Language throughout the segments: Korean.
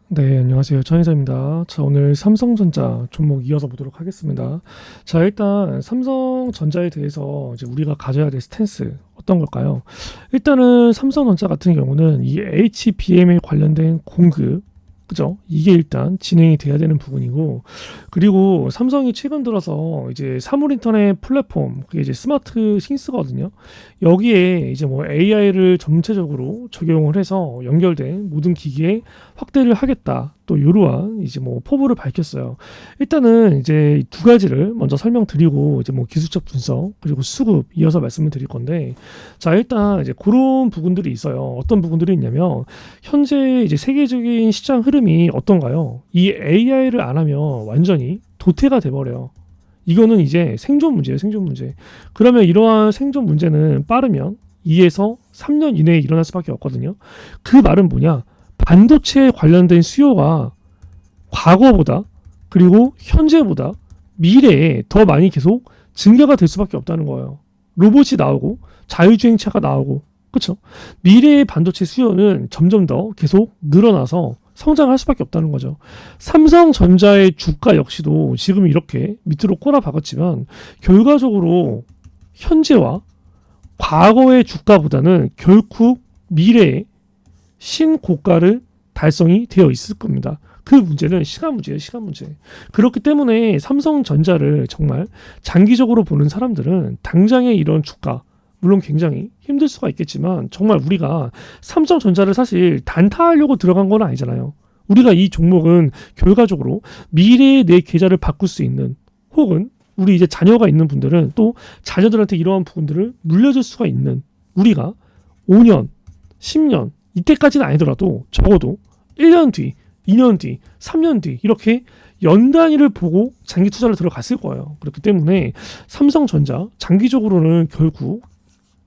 네, 안녕하세요. 천희사입니다. 자, 오늘 삼성전자 종목 이어서 보도록 하겠습니다. 자, 일단 삼성전자에 대해서 이제 우리가 가져야 될 스탠스 어떤 걸까요? 일단은 삼성전자 같은 경우는 이 HBM에 관련된 공급, 그죠? 이게 일단 진행이 돼야 되는 부분이고, 그리고 삼성이 최근 들어서 이제 사물 인터넷 플랫폼, 그게 이제 스마트 싱스거든요. 여기에 이제 뭐 AI를 전체적으로 적용을 해서 연결된 모든 기기에 확대를 하겠다. 또 이러한 이제 뭐 포부를 밝혔어요. 일단은 이제 두 가지를 먼저 설명드리고 이제 뭐 기술적 분석 그리고 수급 이어서 말씀을 드릴 건데, 자 일단 이제 그런 부분들이 있어요. 어떤 부분들이 있냐면 현재 이제 세계적인 시장 흐름이 어떤가요? 이 AI를 안 하면 완전히 도태가 돼버려요. 이거는 이제 생존 문제예요, 생존 문제. 그러면 이러한 생존 문제는 빠르면 2에서 3년 이내에 일어날 수밖에 없거든요. 그 말은 뭐냐? 반도체에 관련된 수요가 과거보다 그리고 현재보다 미래에 더 많이 계속 증가가 될 수밖에 없다는 거예요. 로봇이 나오고 자율주행차가 나오고 그렇죠? 미래의 반도체 수요는 점점 더 계속 늘어나서 성장할 수밖에 없다는 거죠. 삼성전자의 주가 역시도 지금 이렇게 밑으로 꼬라박았지만 결과적으로 현재와 과거의 주가보다는 결국 미래의 신고가를 달성이 되어 있을 겁니다. 그 문제는 시간 문제예요, 시간 문제. 그렇기 때문에 삼성전자를 정말 장기적으로 보는 사람들은 당장의 이런 주가, 물론 굉장히 힘들 수가 있겠지만 정말 우리가 삼성전자를 사실 단타하려고 들어간 건 아니잖아요. 우리가 이 종목은 결과적으로 미래의 내 계좌를 바꿀 수 있는 혹은 우리 이제 자녀가 있는 분들은 또 자녀들한테 이러한 부분들을 물려줄 수가 있는 우리가 5년, 10년 이때까지는 아니더라도 적어도 1년 뒤, 2년 뒤, 3년 뒤 이렇게 연 단위를 보고 장기 투자를 들어갔을 거예요. 그렇기 때문에 삼성전자 장기적으로는 결국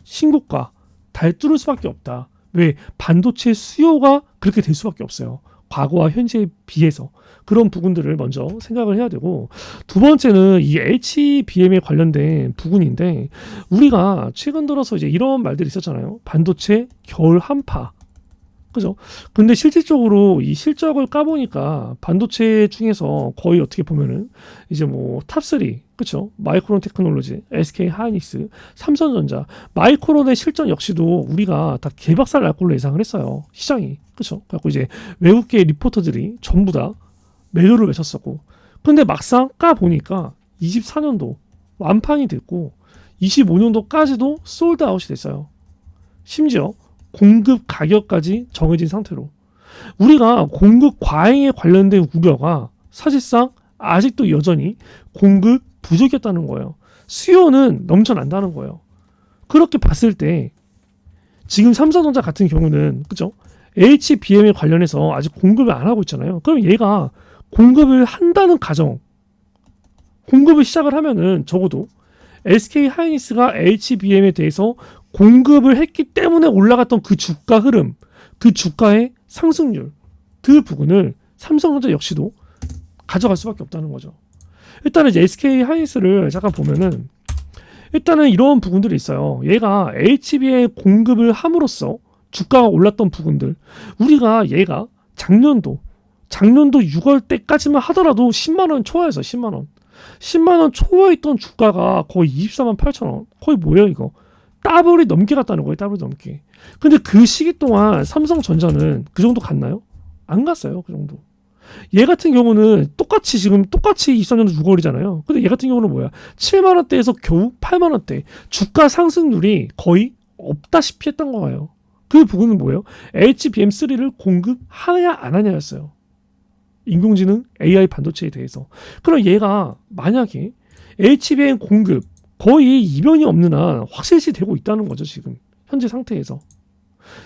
신고가 달뚫을 수밖에 없다. 왜? 반도체 수요가 그렇게 될 수밖에 없어요. 과거와 현재에 비해서 그런 부분들을 먼저 생각을 해야 되고, 두 번째는 이 HBM에 관련된 부분인데 우리가 최근 들어서 이제 이런 말들이 있었잖아요. 반도체 겨울 한파. 그죠? 근데 실질적으로 이 실적을 까보니까 반도체 중에서 거의 어떻게 보면은 이제 뭐 탑3, 그쵸? 마이크론 테크놀로지, SK 하이닉스, 삼성전자, 마이크론의 실적 역시도 우리가 다 개박살 날 걸로 예상을 했어요. 시장이. 그쵸? 그래갖고 이제 외국계 리포터들이 전부 다 매도를 외쳤었고. 근데 막상 까보니까 24년도 완판이 됐고 25년도까지도 솔드아웃이 됐어요. 심지어 공급 가격까지 정해진 상태로 우리가 공급 과잉에 관련된 우려가 사실상 아직도 여전히 공급 부족이었다는 거예요. 수요는 넘쳐난다는 거예요. 그렇게 봤을 때 지금 삼성전자 같은 경우는 그죠? HBM에 관련해서 아직 공급을 안 하고 있잖아요. 그럼 얘가 공급을 한다는 가정, 공급을 시작을 하면은 적어도 SK 하이닉스가 HBM에 대해서 공급을 했기 때문에 올라갔던 그 주가 흐름, 그 주가의 상승률, 그 부분을 삼성전자 역시도 가져갈 수밖에 없다는 거죠. 일단은 이제 SK 하이닉스를 잠깐 보면은 일단은 이런 부분들이 있어요. 얘가 HBM 공급을 함으로써 주가가 올랐던 부분들, 우리가 얘가 작년도 6월 때까지만 하더라도 10만 원 초과해서 10만 원. 10만 원 초과에 있던 주가가 거의 24만 8천 원. 거의 뭐예요, 이거? 더블이 넘게 갔다는 거예요, 더블이 넘게. 근데 그 시기 동안 삼성전자는 그 정도 갔나요? 안 갔어요, 그 정도. 얘 같은 경우는 똑같이 24년도 6월이잖아요. 근데 얘 같은 경우는 뭐야? 7만 원대에서 겨우 8만 원대. 주가 상승률이 거의 없다시피 했던 거예요. 그 부분은 뭐예요? HBM3를 공급하냐 안 하냐였어요. 인공지능 AI 반도체에 대해서. 그럼 얘가 만약에 HBM 공급 거의 이변이 없는 한 확실시 되고 있다는 거죠, 지금 현재 상태에서.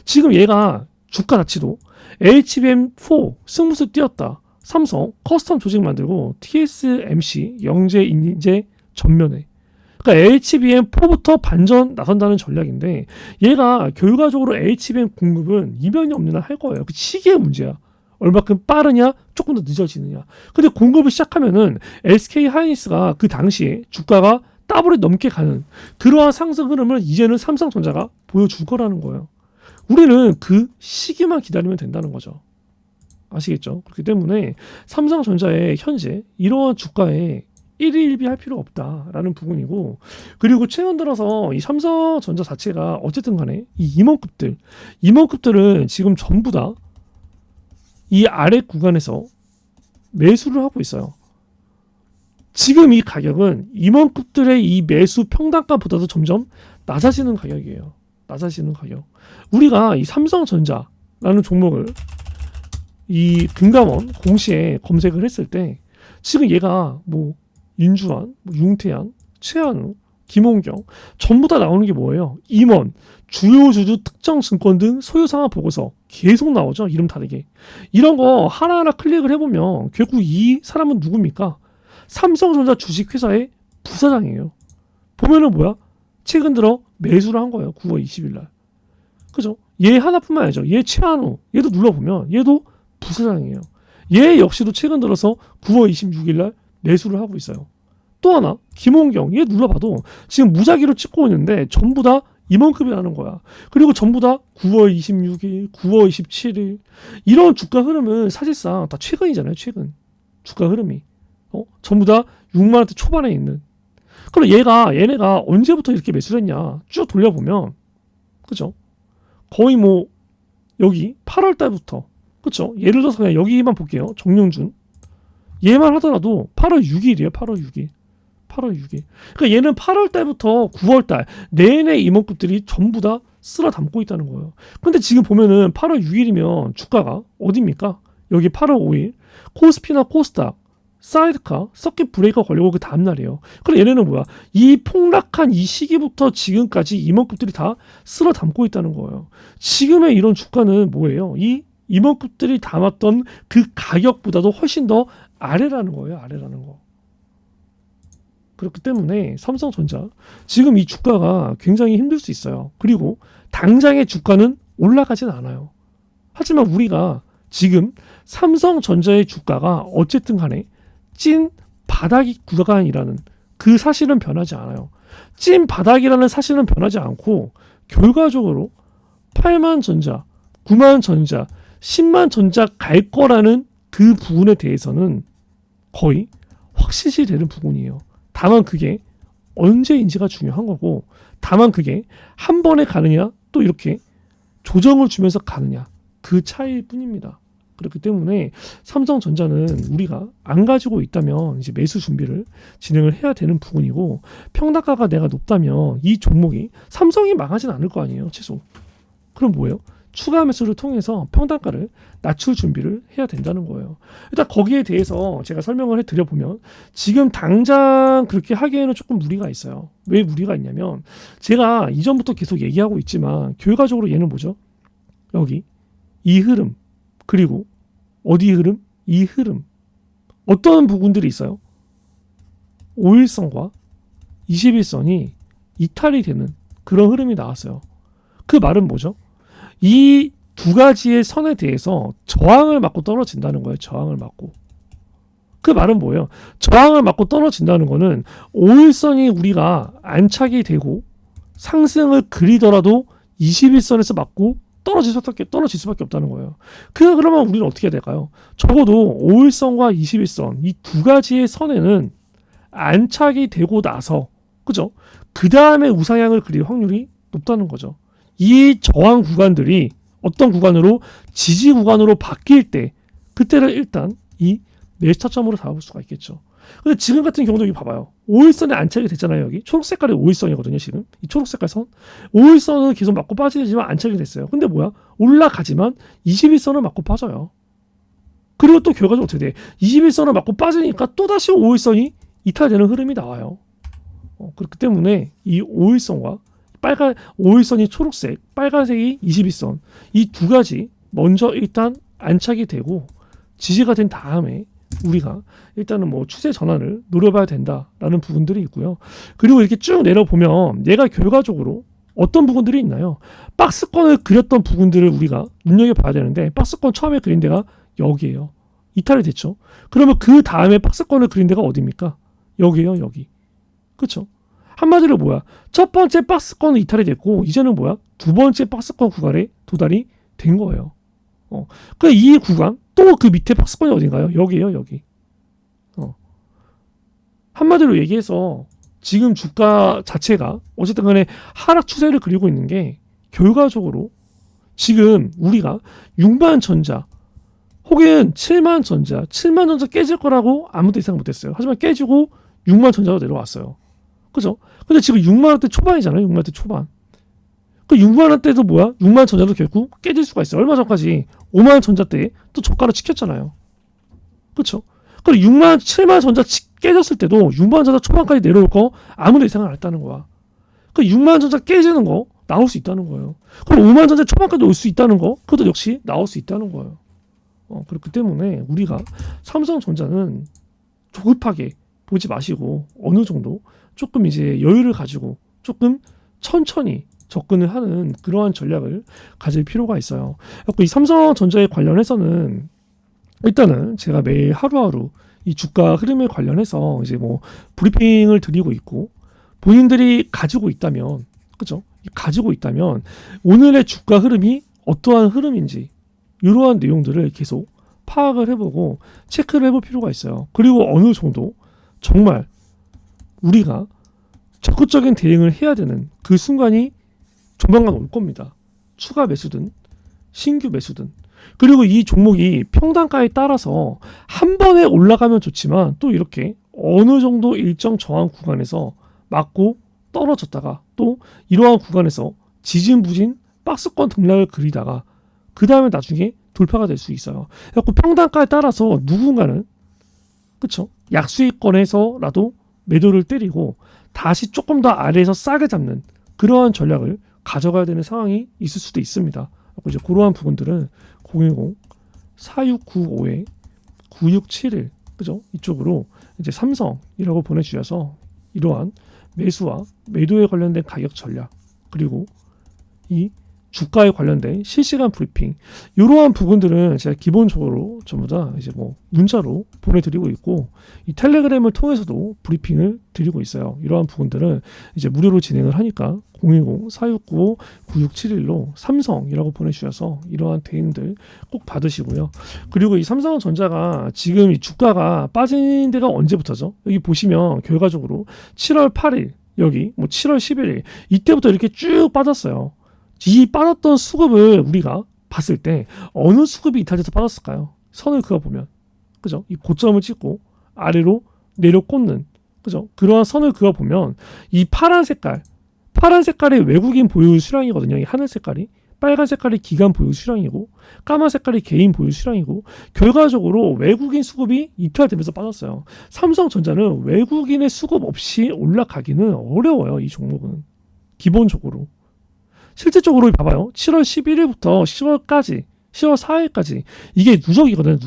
지금 얘가 주가 가치도 HBM4 승부수 띄었다. 삼성 커스텀 조직 만들고 TSMC 영재 인재 전면에. 그러니까 HBM4부터 반전 나선다는 전략인데 얘가 결과적으로 HBM 공급은 이변이 없는 한 할 거예요. 그 시기의 문제야. 얼마큼 빠르냐, 조금 더 늦어지느냐. 근데 공급을 시작하면은 SK 하이닉스가 그 당시에 주가가 더블이 넘게 가는 그러한 상승 흐름을 이제는 삼성전자가 보여줄 거라는 거예요. 우리는 그 시기만 기다리면 된다는 거죠. 아시겠죠? 그렇기 때문에 삼성전자의 현재 이러한 주가에 1위 1비 할 필요 없다라는 부분이고, 그리고 최근 들어서 이 삼성전자 자체가 어쨌든 간에 이 임원급들은 지금 전부 다 이 아래 구간에서 매수를 하고 있어요. 지금 이 가격은 임원급들의 이 매수 평단가보다도 점점 낮아지는 가격이에요. 낮아지는 가격. 우리가 이 삼성전자라는 종목을 이 금감원 공시에 검색을 했을 때 지금 얘가 뭐 윤주환, 뭐 융태양, 최한우, 김홍경 전부 다 나오는 게 뭐예요? 임원, 주요 주주 특정 증권 등 소유 상황 보고서 계속 나오죠. 이름 다르게. 이런 거 하나하나 클릭을 해보면 결국 이 사람은 누굽니까? 삼성전자 주식회사의 부사장이에요. 보면은 뭐야? 최근 들어 매수를 한 거예요. 9월 20일 날. 그죠? 얘 하나뿐만 아니죠. 얘 최한우. 얘도 눌러보면 얘도 부사장이에요. 얘 역시도 최근 들어서 9월 26일 날 매수를 하고 있어요. 또 하나 김홍경. 얘 눌러봐도 지금 무작위로 찍고 있는데 전부 다 임원급이라는 거야. 그리고 전부 다 9월 26일, 9월 27일 이런 주가 흐름은 사실상 다 최근이잖아요. 최근 주가 흐름이 전부 다 6만 원대 초반에 있는. 그럼 얘네가 언제부터 이렇게 매수를 했냐 쭉 돌려보면, 그죠? 거의 뭐 여기 8월 달부터, 그죠? 예를 들어서 그냥 여기만 볼게요. 정영준 얘만 하더라도 8월 6일이에요. 8월 6일. 그러니까 얘는 8월 달부터 9월 달 내내 임원급들이 전부 다 쓸어 담고 있다는 거예요. 근데 지금 보면은 8월 6일이면 주가가 어디입니까? 여기 8월 5일 코스피나 코스닥 사이드카 서킷 브레이커 걸리고 그 다음날이에요. 그럼 얘네는 뭐야? 이 폭락한 이 시기부터 지금까지 임원급들이 다 쓸어 담고 있다는 거예요. 지금의 이런 주가는 뭐예요? 이 임원급들이 담았던 그 가격보다도 훨씬 더 아래라는 거예요. 아래라는 거. 그렇기 때문에 삼성전자 지금 이 주가가 굉장히 힘들 수 있어요. 그리고 당장의 주가는 올라가진 않아요. 하지만 우리가 지금 삼성전자의 주가가 어쨌든 간에 찐 바닥이 구간이라는 그 사실은 변하지 않아요. 찐 바닥이라는 사실은 변하지 않고 결과적으로 8만 전자, 9만 전자, 10만 전자 갈 거라는 그 부분에 대해서는 거의 확실시 되는 부분이에요. 다만 그게 언제인지가 중요한 거고, 다만 그게 한 번에 가느냐 또 이렇게 조정을 주면서 가느냐 그 차이일 뿐입니다. 그렇기 때문에 삼성전자는 우리가 안 가지고 있다면 이제 매수 준비를 진행을 해야 되는 부분이고, 평단가가 내가 높다면 이 종목이 삼성이 망하진 않을 거 아니에요. 최소. 그럼 뭐예요? 추가 매수를 통해서 평단가를 낮출 준비를 해야 된다는 거예요. 일단 거기에 대해서 제가 설명을 해드려보면 지금 당장 그렇게 하기에는 조금 무리가 있어요. 왜 무리가 있냐면 제가 이전부터 계속 얘기하고 있지만 결과적으로 얘는 뭐죠? 여기 이 흐름, 그리고 어디 흐름? 이 흐름. 어떤 부분들이 있어요? 5일선과 21선이 이탈이 되는 그런 흐름이 나왔어요. 그 말은 뭐죠? 이 두 가지의 선에 대해서 저항을 맞고 떨어진다는 거예요. 저항을 맞고. 그 말은 뭐예요? 저항을 맞고 떨어진다는 거는 5일선이 우리가 안착이 되고 상승을 그리더라도 21선에서 맞고 떨어질 수밖에 없다는 거예요. 그러면 우리는 어떻게 해야 될까요? 적어도 5일선과 21선 이 두 가지의 선에는 안착이 되고 나서, 그죠? 그 다음에 우상향을 그릴 확률이 높다는 거죠. 이 저항 구간들이 어떤 구간으로 지지 구간으로 바뀔 때 그때를 일단 이 매수 타점으로 잡을 수가 있겠죠. 근데 지금 같은 경우도 여기 봐봐요. 5일선에 안착이 됐잖아요. 여기 초록 색깔이 5일선이거든요. 지금 이 초록 색깔 선 5일선은 계속 맞고 빠지지만 안착이 됐어요. 근데 뭐야? 올라가지만 21선을 맞고 빠져요. 그리고 또 결과적으로 어떻게 돼? 21선을 맞고 빠지니까 또다시 5일선이 이탈되는 흐름이 나와요. 그렇기 때문에 이 5일선과 빨간 5일선이 초록색, 빨간색이 21선 이 두 가지 먼저 일단 안착이 되고 지지가 된 다음에 우리가 일단은 뭐 추세 전환을 노려봐야 된다라는 부분들이 있고요. 그리고 이렇게 쭉 내려보면 얘가 결과적으로 어떤 부분들이 있나요? 박스권을 그렸던 부분들을 우리가 눈여겨봐야 되는데 박스권 처음에 그린 데가 여기예요. 이탈이 됐죠. 그러면 그 다음에 박스권을 그린 데가 어디입니까? 여기예요. 여기. 그렇죠? 한마디로 뭐야? 첫 번째 박스권은 이탈이 됐고 이제는 뭐야? 두 번째 박스권 구간에 도달이 된 거예요. 이 구간 또 그 밑에 박스권이 어딘가요? 여기에요, 여기. 한마디로 얘기해서 지금 주가 자체가 어쨌든 간에 하락 추세를 그리고 있는 게 결과적으로 지금 우리가 6만 전자 혹은 7만 전자 깨질 거라고 아무도 예상 못했어요. 하지만 깨지고 6만 전자로 내려왔어요. 그죠? 근데 지금 6만 원대 초반이잖아요. 6만 원대 초반. 그 6만 원대도 뭐야? 6만 전자도 결국 깨질 수가 있어요. 얼마 전까지 5만 원 전자 때 또 저가를 지켰잖아요. 그렇죠? 그리고 6만 7만 전자 깨졌을 때도 6만 전자 초반까지 내려올 거 아무도 예상을 안 했다는 거야. 그 6만 전자 깨지는 거 나올 수 있다는 거예요. 그럼 5만 전자 초반까지 올 수 있다는 거 그것도 역시 나올 수 있다는 거예요. 그렇기 때문에 우리가 삼성전자는 조급하게 보지 마시고 어느 정도 조금 이제 여유를 가지고 조금 천천히 접근을 하는 그러한 전략을 가질 필요가 있어요. 이 삼성전자에 관련해서는 일단은 제가 매일 하루하루 이 주가 흐름에 관련해서 이제 뭐 브리핑을 드리고 있고 본인들이 가지고 있다면 그죠? 가지고 있다면 오늘의 주가 흐름이 어떠한 흐름인지 이러한 내용들을 계속 파악을 해보고 체크를 해볼 필요가 있어요. 그리고 어느 정도 정말 우리가 적극적인 대응을 해야 되는 그 순간이 조만간 올 겁니다. 추가 매수든 신규 매수든. 그리고 이 종목이 평단가에 따라서 한 번에 올라가면 좋지만 또 이렇게 어느 정도 일정 저항 구간에서 맞고 떨어졌다가 또 이러한 구간에서 지진부진 박스권 등락을 그리다가 그 다음에 나중에 돌파가 될 수 있어요. 그래서 평단가에 따라서 누군가는 그쵸? 약수익권에서라도 매도를 때리고 다시 조금 더 아래에서 싸게 잡는 그러한 전략을 가져가야 되는 상황이 있을 수도 있습니다. 이제 그러한 부분들은 010-4695-9671 그죠? 이쪽으로 이제 삼성이라고 보내주셔서 이러한 매수와 매도에 관련된 가격 전략 그리고 이 주가에 관련된 실시간 브리핑 이러한 부분들은 제가 기본적으로 전부 다 이제 뭐 문자로 보내드리고 있고 이 텔레그램을 통해서도 브리핑을 드리고 있어요. 이러한 부분들은 이제 무료로 진행을 하니까 010-4695-9671로 삼성이라고 보내주셔서 이러한 대응들 꼭 받으시고요. 그리고 이 삼성전자가 지금 이 주가가 빠진 데가 언제부터죠? 여기 보시면 결과적으로 7월 8일 여기 뭐 7월 11일 이때부터 이렇게 쭉 빠졌어요. 이 빠졌던 수급을 우리가 봤을 때 어느 수급이 이탈돼서 빠졌을까요? 선을 그어보면 그죠? 이 고점을 찍고 아래로 내려 꽂는 그죠? 그러한 선을 그어보면 이 파란 색깔이 외국인 보유 수량이거든요. 이 하늘 색깔이 빨간 색깔이 기관 보유 수량이고 까만 색깔이 개인 보유 수량이고 결과적으로 외국인 수급이 이탈되면서 빠졌어요. 삼성전자는 외국인의 수급 없이 올라가기는 어려워요. 이 종목은 기본적으로 실질적으로 봐봐요. 7월 11일부터 10월 4일까지 이게 누적이거든요.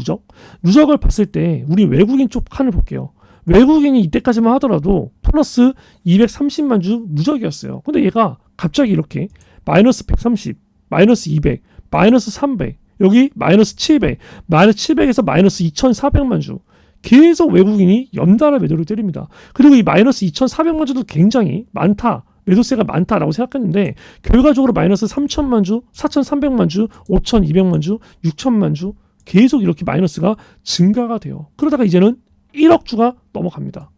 누적을 봤을 때 우리 외국인 쪽 칸을 볼게요. 외국인이 이때까지만 하더라도 플러스 230만 주 누적이었어요. 근데 얘가 갑자기 이렇게 마이너스 130, 마이너스 200, 마이너스 300, 여기 마이너스 700, 마이너스 700에서 마이너스 2,400만 주 계속 외국인이 연달아 매도를 때립니다. 그리고 이 마이너스 2,400만 주도 굉장히 많다. 매도세가 많다라고 생각했는데 결과적으로 마이너스 3천만 주, 4,300만 주, 5,200만 주, 6천만 주 계속 이렇게 마이너스가 증가가 돼요. 그러다가 이제는 1억 주가 넘어갑니다.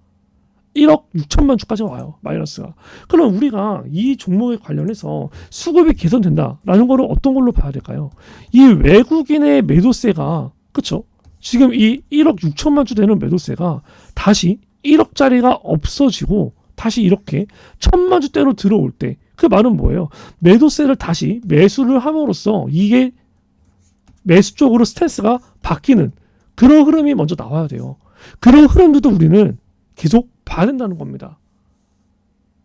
1억 6천만 주까지 와요. 마이너스가. 그럼 우리가 이 종목에 관련해서 수급이 개선된다라는 거를 어떤 걸로 봐야 될까요? 이 외국인의 매도세가 그쵸? 지금 이 1억 6천만 주 되는 매도세가 다시 1억짜리가 없어지고 다시 이렇게 1,000만 주대로 들어올 때 그 말은 뭐예요? 매도세를 다시 매수를 함으로써 이게 매수 쪽으로 스탠스가 바뀌는 그런 흐름이 먼저 나와야 돼요. 그런 흐름들도 우리는 계속 봐야 된다는 겁니다.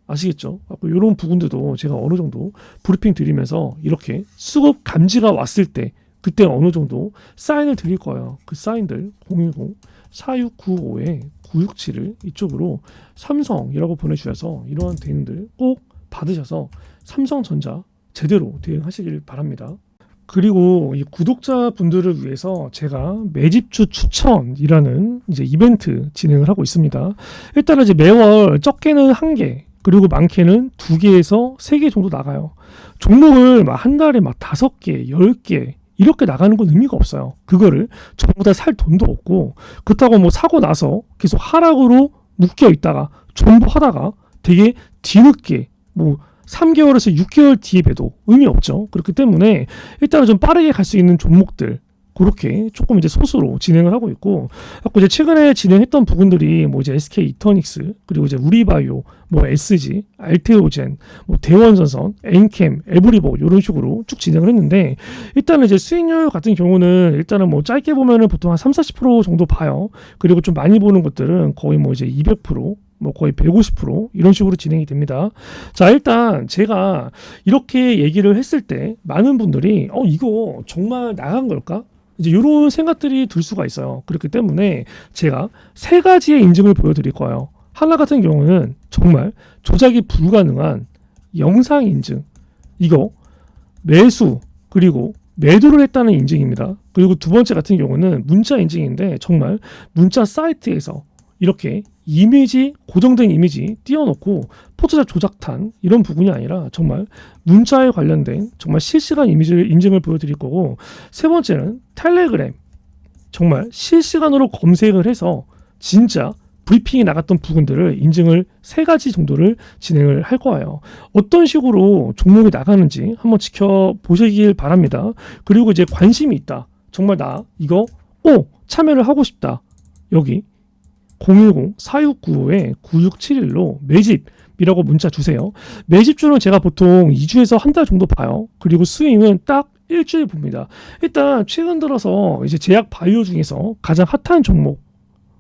아시겠죠? 이런 부분들도 제가 어느 정도 브리핑 드리면서 이렇게 수급 감지가 왔을 때 그때 어느 정도 사인을 드릴 거예요. 그 사인들 010-4695-9671 이쪽으로 삼성이라고 보내주셔서 이러한 대응들 꼭 받으셔서 삼성전자 제대로 대응하시길 바랍니다. 그리고 이 구독자분들을 위해서 제가 매집주 추천이라는 이제 이벤트 진행을 하고 있습니다. 일단은 이제 매월 적게는 1개, 그리고 많게는 2개에서 3개 정도 나가요. 종목을 막 한 달에 막 5개, 10개 이렇게 나가는 건 의미가 없어요. 그거를 전부 다 살 돈도 없고, 그렇다고 뭐 사고 나서 계속 하락으로 묶여 있다가 전부 하다가 되게 뒤늦게 뭐 3개월에서 6개월 뒤에 봬도 의미 없죠. 그렇기 때문에 일단은 좀 빠르게 갈 수 있는 종목들 그렇게 조금 이제 소수로 진행을 하고 있고, 그리고 이제 최근에 진행했던 부분들이 뭐 이제 SK 이터닉스, 그리고 이제 우리바이오, 뭐 SG, 알테오젠, 뭐 대원전선, 엔캠, 에브리보 이런 식으로 쭉 진행을 했는데, 일단은 이제 수익률 같은 경우는 일단은 뭐 짧게 보면은 보통 한 3, 40% 정도 봐요. 그리고 좀 많이 보는 것들은 거의 뭐 이제 200%, 뭐 거의 150% 이런 식으로 진행이 됩니다. 자, 일단 제가 이렇게 얘기를 했을 때 많은 분들이 이거 정말 나간 걸까? 이제 이런 생각들이 들 수가 있어요. 그렇기 때문에 제가 세 가지의 인증을 보여드릴 거예요. 하나 같은 경우는 정말 조작이 불가능한 영상 인증, 이거 매수 그리고 매도를 했다는 인증입니다. 그리고 두 번째 같은 경우는 문자 인증인데, 정말 문자 사이트에서 이렇게 이미지, 고정된 이미지 띄워놓고 포토샵 조작한 이런 부분이 아니라 정말 문자에 관련된 정말 실시간 이미지를 인증을 보여드릴 거고, 세 번째는 텔레그램, 정말 실시간으로 검색을 해서 진짜 브리핑이 나갔던 부분들을 인증을 세 가지 정도를 진행을 할 거예요. 어떤 식으로 종목이 나가는지 한번 지켜보시길 바랍니다. 그리고 이제 관심이 있다, 정말 나 이거 참여를 하고 싶다, 여기 010-4695-9671로 매집이라고 문자 주세요. 매집주는 제가 보통 2주에서 한 달 정도 봐요. 그리고 스윙은 딱 일주일 봅니다. 일단 최근 들어서 이제 제약 바이오 중에서 가장 핫한 종목,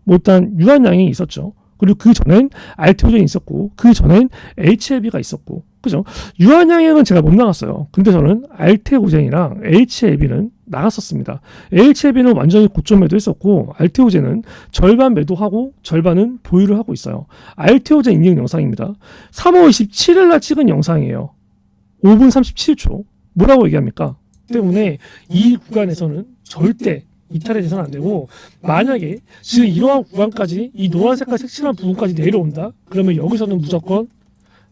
뭐 일단 유한양이 있었죠. 그리고 그 전엔 알테오젠이 있었고, 그 전엔 HLB가 있었고, 그죠? 유한양은 제가 못 나갔어요. 근데 저는 알테오젠이랑 HLB는 나갔었습니다. HLB는 완전히 고점 매도했었고, 알테오젠은 절반 매도하고 절반은 보유를 하고 있어요. 알테오젠 인증 영상입니다. 3월 27일 날 찍은 영상이에요. 5분 37초. 뭐라고 얘기합니까? 때문에 이 구간에서는 절대 이탈이 돼서는 안 되고, 만약에 지금 이러한 구간까지 이 노란 색깔 색칠한 부분까지 내려온다? 그러면 여기서는 무조건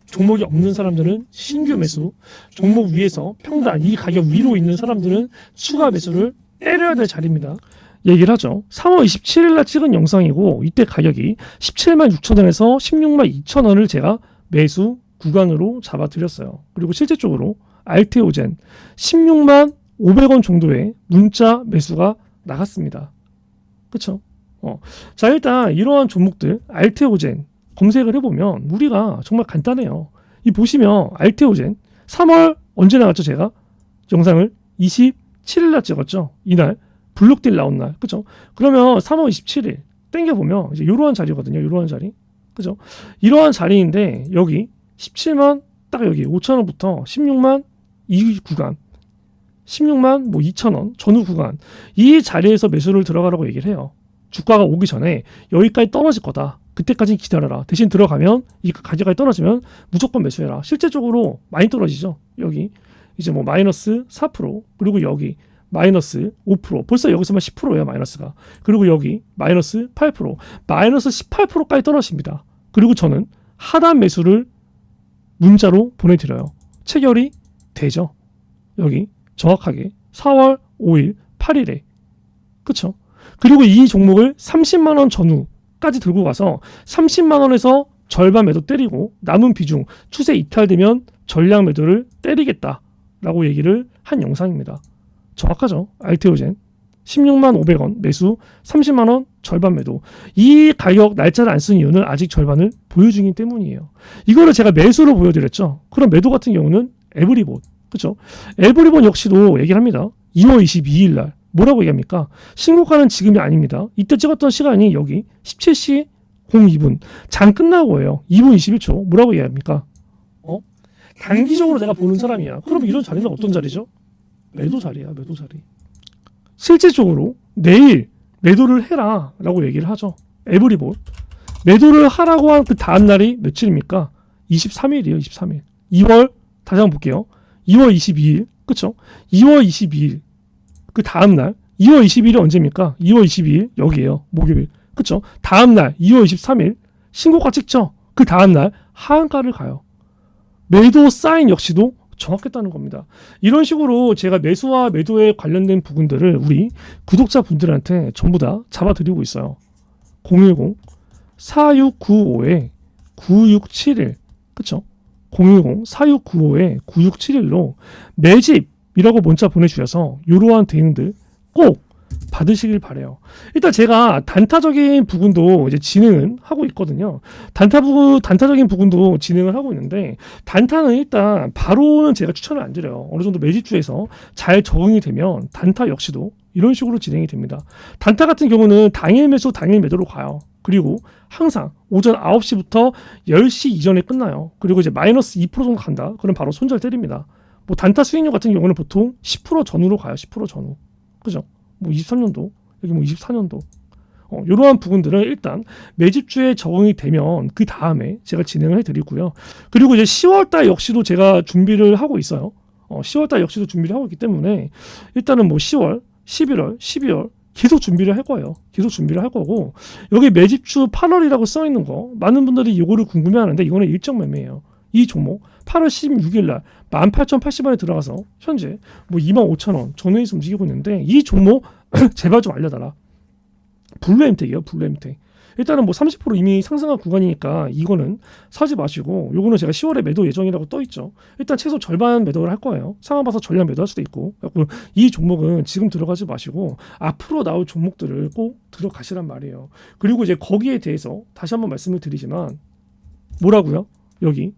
종목이 없는 사람들은 신규 매수, 종목 위에서 평단 이 가격 위로 있는 사람들은 추가 매수를 때려야 될 자리입니다. 얘기를 하죠. 3월 27일 날 찍은 영상이고, 이때 가격이 17만 6천 원에서 16만 2천 원을 제가 매수 구간으로 잡아드렸어요. 그리고 실제적으로 알테오젠 16만 500원 정도의 문자 매수가 나갔습니다. 그쵸? 자, 일단 이러한 종목들 알테오젠 검색을 해보면 우리가 정말 간단해요. 이 보시면 알테오젠 3월 언제 나갔죠? 제가 영상을 27일 날 찍었죠. 이날 블록딜 나온 날, 그죠? 그러면 3월 27일 땡겨보면 이제 이러한 자리거든요. 이러한 자리, 그죠? 이러한 자리인데 여기 17만 딱 여기 5천 원부터 16만 이 구간, 16만 뭐 2천 원 전후 구간, 이 자리에서 매수를 들어가라고 얘기를 해요. 주가가 오기 전에 여기까지 떨어질 거다, 그때까지 기다려라. 대신 들어가면 이 가격이 떨어지면 무조건 매수해라. 실제적으로 많이 떨어지죠. 여기 이제 뭐 마이너스 4%, 그리고 여기 마이너스 5%, 벌써 여기서만 10%예요 마이너스가. 그리고 여기 마이너스 8%, 마이너스 18%까지 떨어집니다. 그리고 저는 하단 매수를 문자로 보내드려요. 체결이 되죠. 여기 정확하게 4월 5일 8일에, 그쵸? 그리고 이 종목을 30만원 전후까지 들고 가서 30만원에서 절반 매도 때리고 남은 비중 추세 이탈되면 전량 매도를 때리겠다라고 얘기를 한 영상입니다. 정확하죠? 알테오젠 16만 500원 매수, 30만원 절반 매도. 이 가격 날짜를 안 쓴 이유는 아직 절반을 보유 중이기 때문이에요. 이거를 제가 매수로 보여드렸죠. 그럼 매도 같은 경우는 에브리봇, 그렇죠? 에브리봇 역시도 얘기를 합니다. 2월 22일 날 뭐라고 얘기합니까? 신고가는 지금이 아닙니다. 이때 찍었던 시간이 여기 17시 02분 장 끝나고예요. 2분 21초 뭐라고 얘기합니까? 단기적으로 내가 보는 사람이야. 그럼 이런 자리는 어떤 자리죠? 매도 자리야, 매도 자리. 실제적으로 내일 매도를 해라 라고 얘기를 하죠. 에브리봇 매도를 하라고 한 그 다음 날이 며칠입니까? 23일이에요. 23일 2월, 다시 한번 볼게요. 2월 22일, 그쵸? 2월 22일 그 다음 날 2월 22일이 언제입니까? 2월 22일 여기에요. 목요일, 그쵸? 다음 날 2월 23일 신고가 찍죠. 그 다음 날 하한가를 가요. 매도 사인 역시도 정확했다는 겁니다. 이런 식으로 제가 매수와 매도에 관련된 부분들을 우리 구독자분들한테 전부 다 잡아드리고 있어요. 010-4695-9671 그쵸? 010-4695-9671로 매집이라고 문자 보내주셔서 이러한 대응들 꼭 받으시길 바래요. 일단 제가 단타적인 부분도 이제 진행을 하고 있거든요. 단타적인 부분도 진행을 하고 있는데 단타는 일단 바로는 제가 추천을 안 드려요. 어느 정도 매집주에서 잘 적응이 되면 단타 역시도 이런 식으로 진행이 됩니다. 단타 같은 경우는 당일 매수 당일 매도로 가요. 그리고 항상 오전 9시부터 10시 이전에 끝나요. 그리고 이제 마이너스 2% 정도 간다. 그럼 바로 손절 때립니다. 뭐 단타 수익률 같은 경우는 보통 10% 전후로 가요. 10% 전후. 그죠? 뭐 23년도, 여기 뭐 24년도. 이러한 부분들은 일단 매집주에 적응이 되면 그 다음에 제가 진행을 해드리고요. 그리고 이제 10월달 역시도 제가 준비를 하고 있어요. 10월달 역시도 준비를 하고 있기 때문에 일단은 뭐 10월, 11월, 12월 계속 준비를 할 거예요. 계속 준비를 할 거고 여기 매집주 8월이라고 써 있는 거 많은 분들이 이거를 궁금해하는데 이거는 일정 매매예요. 이 종목 8월 16일 날 18,080원에 들어가서 현재 뭐 25,000원 전후에서 움직이고 있는데 이 종목 제발 좀 알려달라. 블루엠텍이에요. 블루엠텍. 일단은 뭐 30% 이미 상승한 구간이니까 이거는 사지 마시고 요거는 제가 10월에 매도 예정이라고 떠 있죠. 일단 최소 절반 매도를 할 거예요. 상황 봐서 전량 매도할 수도 있고 이 종목은 지금 들어가지 마시고 앞으로 나올 종목들을 꼭 들어가시란 말이에요. 그리고 이제 거기에 대해서 다시 한번 말씀을 드리지만 뭐라고요? 여기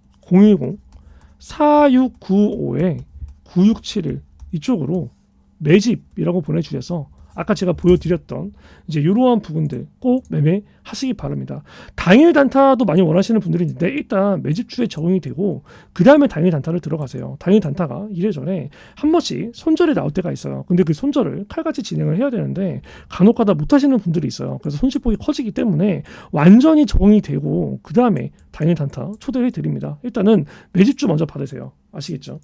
010-4695-9671 이쪽으로 매집이라고 보내주셔서 아까 제가 보여드렸던 이제 이러한 부분들 꼭 매매하시기 바랍니다. 당일 단타도 많이 원하시는 분들이 있는데 일단 매집주에 적응이 되고 그 다음에 당일 단타를 들어가세요. 당일 단타가 이래저래 한 번씩 손절이 나올 때가 있어요. 근데 그 손절을 칼같이 진행을 해야 되는데 간혹가다 못하시는 분들이 있어요. 그래서 손실폭이 커지기 때문에 완전히 적응이 되고 그 다음에 당일 단타 초대를 해드립니다. 일단은 매집주 먼저 받으세요. 아시겠죠?